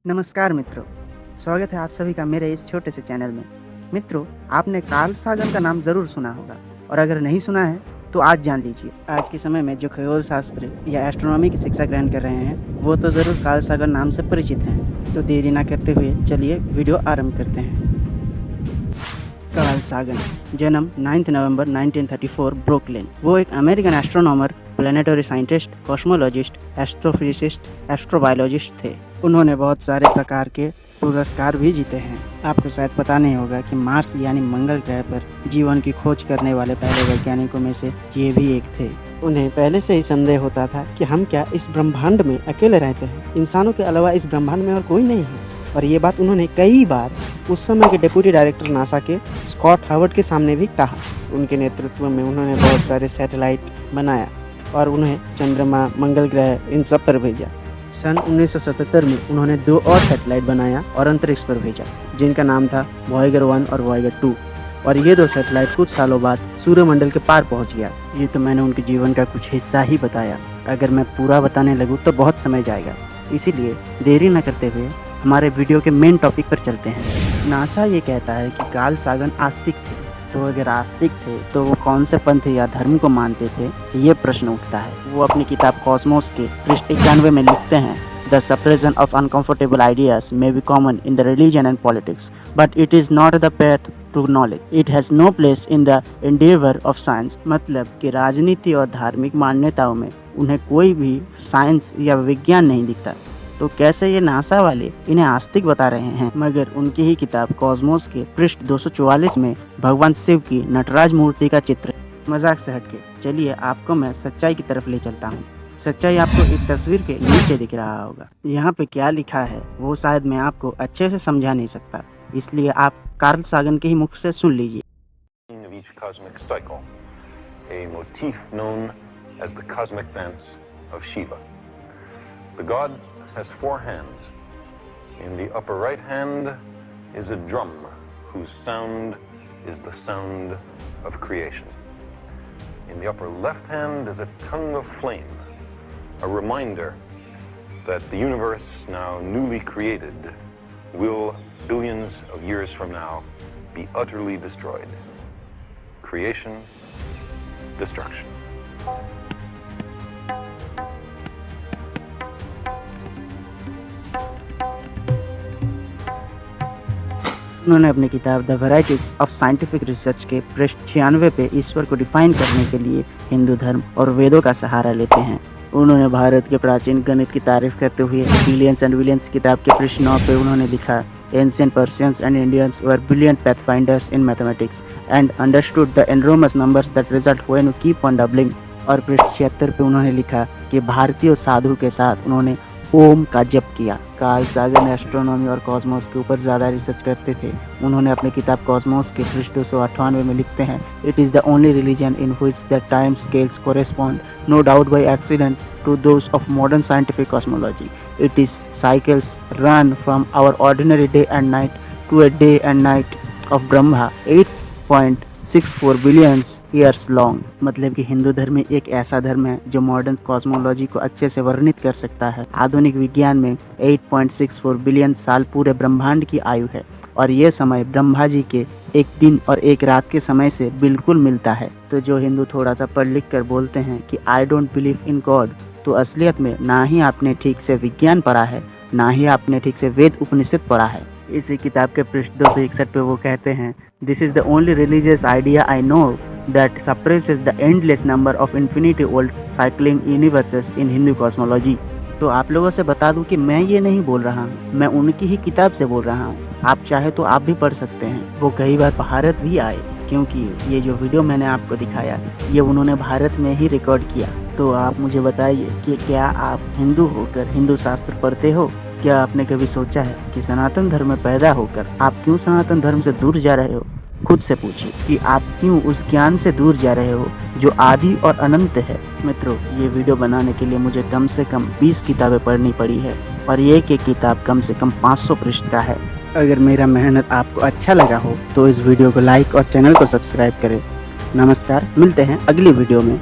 नमस्कार मित्रों, स्वागत है आप सभी का मेरे इस छोटे से चैनल में। मित्रों, आपने कार्ल सागन का नाम ज़रूर सुना होगा और अगर नहीं सुना है तो आज जान लीजिए। आज के समय में जो खगोल शास्त्र या एस्ट्रोनॉमी की शिक्षा ग्रहण कर रहे हैं वो तो ज़रूर कार्ल सागन नाम से परिचित हैं। तो देरी ना करते हुए चलिए वीडियो आरंभ करते हैं। कार्ल सागन जन्म 9 नवंबर 1934 ब्रुकलिन। वो एक American astronomer, planetary scientist, cosmologist, astrophysicist, astrobiologist थे। उन्होंने बहुत सारे प्रकार के पुरस्कार भी जीते हैं। आपको शायद पता नहीं होगा कि मार्स यानी मंगल ग्रह पर जीवन की खोज करने वाले पहले वैज्ञानिकों में से ये भी एक थे। उन्हें पहले से ही संदेह होता था कि हम क्या इस ब्रह्मांड में अकेले रहते हैं, इंसानों के अलावा इस ब्रह्मांड में और कोई नहीं है। और ये बात उन्होंने कई बार उस समय के डिप्टी डायरेक्टर नासा के स्कॉट हावर्ड के सामने भी कहा। उनके नेतृत्व में उन्होंने बहुत सारे सैटेलाइट बनाया और उन्हें चंद्रमा, मंगल ग्रह इन सब पर भेजा। सन 1977 में उन्होंने 2 और सैटेलाइट बनाया और अंतरिक्ष पर भेजा, जिनका नाम था वॉयेजर 1 और वॉयेजर 2। और ये 2 सैटेलाइट कुछ सालों बाद सूर्यमंडल के पार पहुंच गया। ये तो मैंने उनके जीवन का कुछ हिस्सा ही बताया, अगर मैं पूरा बताने लगूँ तो बहुत समय जाएगा। इसीलिए देरी न करते हुए हमारे वीडियो के मेन टॉपिक पर चलते हैं। नासा ये कहता है कि कार्ल सागन आस्तिक थे, तो अगर आस्तिक थे तो वो कौन से पंथ या धर्म को मानते थे, ये प्रश्न उठता है। वो अपनी किताब कॉस्मोस के पृष्ठ 91 में लिखते हैं, the suppression of uncomfortable ideas may be common in the religion and politics, but it is not the path to knowledge, it has no place in the endeavour of science. मतलब कि राजनीति और धार्मिक मान्यताओं में उन्हें कोई भी साइंस या विज्ञान नहीं दिखता। तो कैसे ये नासा वाले इन्हें आस्तिक बता रहे हैं? मगर उनकी ही किताब कॉस्मोस के पृष्ठ 244 में भगवान शिव की नटराज मूर्ति का चित्र। मजाक से हटके चलिए आपको मैं सच्चाई की तरफ ले चलता हूँ। सच्चाई आपको इस तस्वीर के नीचे दिख रहा होगा। यहाँ पे क्या लिखा है वो शायद मैं आपको अच्छे से समझा नहीं सकता, इसलिए आप कार्ल सागन के ही मुख से सुन लीजिए। has 4 hands. In the upper right hand is a drum whose sound is the sound of creation. In the upper left hand is a tongue of flame, a reminder that the universe, now newly created, will billions of years from now be utterly destroyed. Creation, destruction. उन्होंने अपनी किताब the varieties of scientific research के पृष्ठ 96 पे ईश्वर को define करने के लिए हिंदू धर्म और वेदों का सहारा लेते हैं। उन्होंने भारत के प्राचीन गणित की तारीफ करते हुए बिलियंस एंड विलियंस किताब के पृष्ठ 9 पे उन्होंने लिखा, ancient Persians and Indians were brilliant pathfinders in mathematics and understood the enormous numbers that result when you keep on doubling. और पृष्ठ 76 पे उन्होंने लिखा कि भारतीय साधु के साथ उन्होंने ओम का जप किया। कार्ल सागन एस्ट्रोनॉमी और कॉस्मोस के ऊपर ज़्यादा रिसर्च करते थे। उन्होंने अपनी किताब कॉस्मोस के पृष्ठ 298 में लिखते हैं, it is the only religion in which the time scales correspond no doubt by accident to those of modern scientific cosmology. It is cycles run from our ordinary day and night to a day and night of Brahma 8.64 billions years long. मतलब कि हिंदू धर्म एक ऐसा धर्म है जो modern cosmology को अच्छे से वर्णित कर सकता है। आधुनिक विज्ञान में 8.64 बिलियन साल पूरे ब्रह्मांड की आयु है और ये समय ब्रह्मा जी के एक दिन और एक रात के समय से बिल्कुल मिलता है। तो जो हिंदू थोड़ा सा पढ़ लिख कर बोलते हैं कि I don't believe in God, तो असलियत में ना ही आपने ठीक से विज्ञान पढ़ा है, ना ही आपने ठीक से वेद उपनिषद पढ़ा है। इसी किताब के पृष्ठ 261 पे वो कहते हैं, this is the only religious idea I know that suppresses the endless number of infinity old cycling universes in Hindu cosmology. तो आप लोगों से बता दूं कि मैं ये नहीं बोल रहा हूँ, मैं उनकी ही किताब से बोल रहा हूँ। आप चाहे तो आप भी पढ़ सकते हैं। वो कई बार भारत भी आए, क्योंकि ये जो वीडियो मैंने आपको दिखाया ये उन्होंने भारत में ही रिकॉर्ड किया। तो आप मुझे बताइए कि क्या आप हिंदू होकर हिंदू शास्त्र पढ़ते हो? क्या आपने कभी सोचा है कि सनातन धर्म में पैदा होकर आप क्यों सनातन धर्म से दूर जा रहे हो? खुद से पूछिए कि आप क्यों उस ज्ञान से दूर जा रहे हो जो आदि और अनंत है। मित्रों, ये वीडियो बनाने के लिए मुझे कम से कम 20 किताबें पढ़नी पड़ी है और ये एक किताब कम से कम 500 पृष्ठ का है। अगर मेरा मेहनत आपको अच्छा लगा हो तो इस वीडियो को लाइक और चैनल को सब्सक्राइब करें। नमस्कार, मिलते हैं अगली वीडियो में।